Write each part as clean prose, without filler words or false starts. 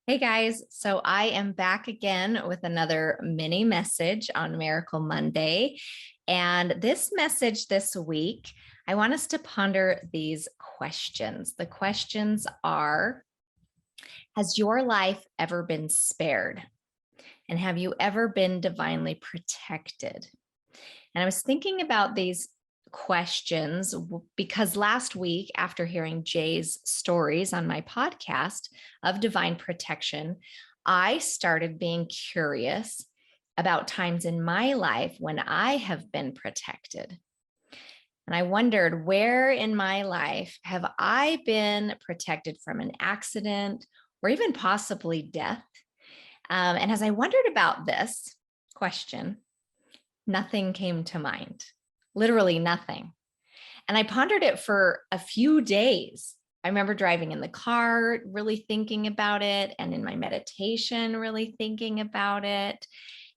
Hey guys, so I am back again with another mini message on Miracle Monday. And this message this week, I want us to ponder these questions. The questions are: has your life ever been spared? And have you ever been divinely protected? And I was thinking about these questions because last week, after hearing Jay's stories on my podcast of divine protection, I started being curious about times in my life when I have been protected. And I wondered, where in my life have I been protected from an accident or even possibly death? And as I wondered about this question, nothing came to mind, literally nothing. And I pondered it for a few days. I remember driving in the car, really thinking about it, and in my meditation, really thinking about it.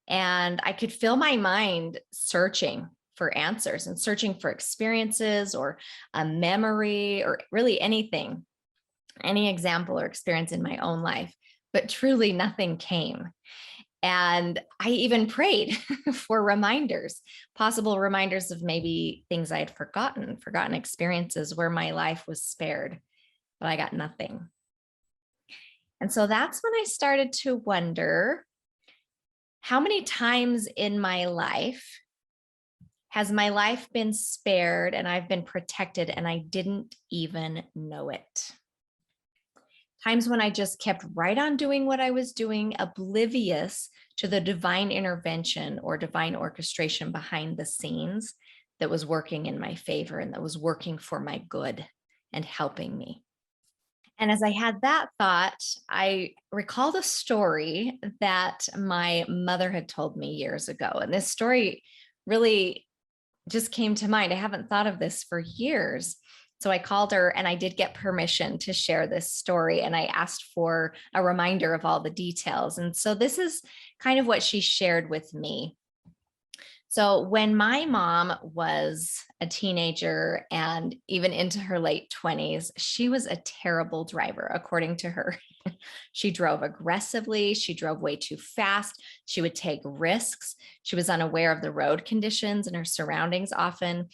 And I could feel my mind searching for answers and searching for experiences or a memory or really anything, any example or experience in my own life. But truly, nothing came. And I even prayed for reminders, possible reminders of maybe things I had forgotten experiences where my life was spared, but I got nothing. And so that's when I started to wonder, how many times in my life has my life been spared and I've been protected and I didn't even know it? Times when I just kept right on doing what I was doing, oblivious to the divine intervention or divine orchestration behind the scenes that was working in my favor and that was working for my good and helping me. And as I had that thought, I recalled a story that my mother had told me years ago. And this story really just came to mind. I haven't thought of this for years. So I called her and I did get permission to share this story. And I asked for a reminder of all the details. And so this is kind of what she shared with me. So when my mom was a teenager and even into her late 20s, she was a terrible driver, according to her. She drove aggressively. She drove way too fast. She would take risks. She was unaware of the road conditions and her surroundings often.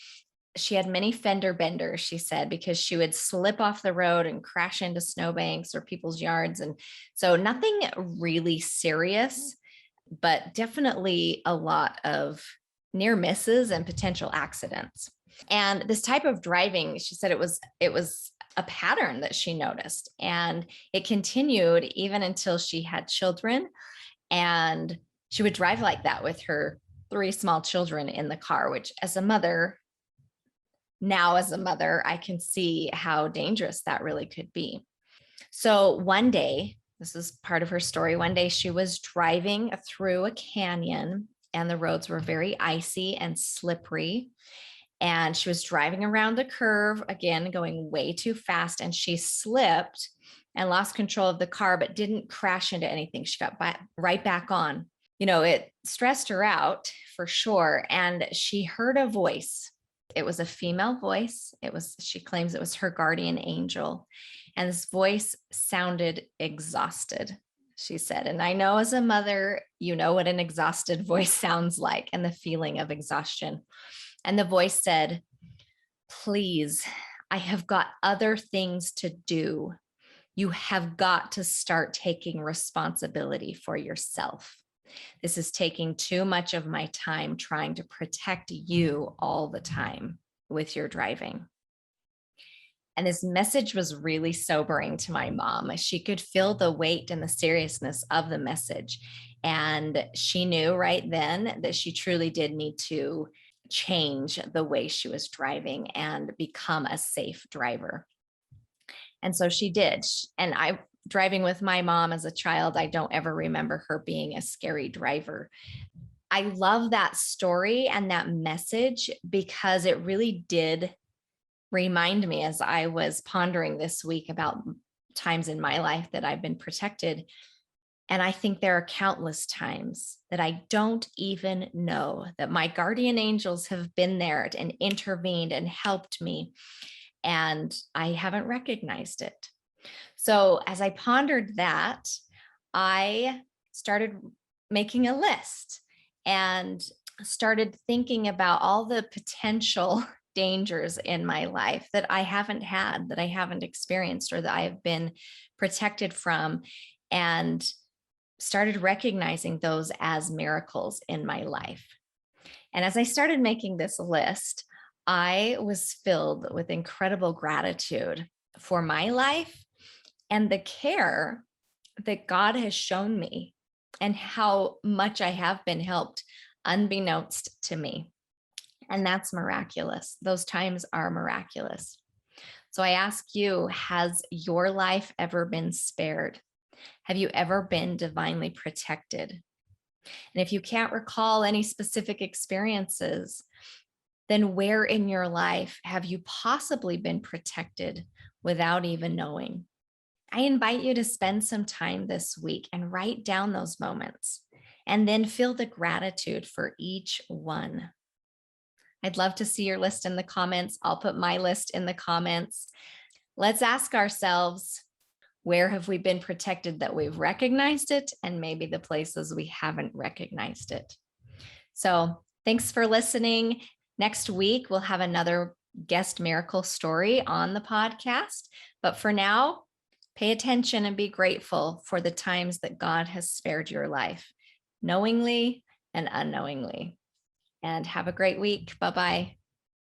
She had many fender benders, she said, because she would slip off the road and crash into snowbanks or people's yards. And so nothing really serious, but definitely a lot of near misses and potential accidents. And this type of driving, she said it was a pattern that she noticed, and it continued even until she had children. And she would drive like that with her three small children in the car, which as a mother, I can see how dangerous that really could be. So one day, this is part of her story. One day she was driving through a canyon and the roads were very icy and slippery. And she was driving around the curve, again, going way too fast. And she slipped and lost control of the car, but didn't crash into anything. She got right back on. It stressed her out for sure. And she heard a voice. It was a female voice. She claims it was her guardian angel. And this voice sounded exhausted, she said. And I know as a mother, you know what an exhausted voice sounds like and the feeling of exhaustion. And the voice said, "Please, I have got other things to do. You have got to start taking responsibility for yourself. This is taking too much of my time trying to protect you all the time with your driving." And this message was really sobering to my mom. She could feel the weight and the seriousness of the message. And she knew right then that she truly did need to change the way she was driving and become a safe driver. And so she did. And driving with my mom as a child, I don't ever remember her being a scary driver. I love that story and that message because it really did remind me, as I was pondering this week about times in my life that I've been protected. And I think there are countless times that I don't even know that my guardian angels have been there and intervened and helped me, and I haven't recognized it. So as I pondered that, I started making a list and started thinking about all the potential dangers in my life that I haven't had, that I haven't experienced, or that I have been protected from, and started recognizing those as miracles in my life. And as I started making this list, I was filled with incredible gratitude for my life and the care that God has shown me and how much I have been helped unbeknownst to me. And that's miraculous. Those times are miraculous. So I ask you, has your life ever been spared? Have you ever been divinely protected? And if you can't recall any specific experiences, then where in your life have you possibly been protected without even knowing? I invite you to spend some time this week and write down those moments and then feel the gratitude for each one. I'd love to see your list in the comments. I'll put my list in the comments. Let's ask ourselves, where have we been protected that we've recognized it, and maybe the places we haven't recognized it. So thanks for listening. Next week, we'll have another guest miracle story on the podcast. But for now, pay attention and be grateful for the times that God has spared your life, knowingly and unknowingly. And have a great week. Bye-bye.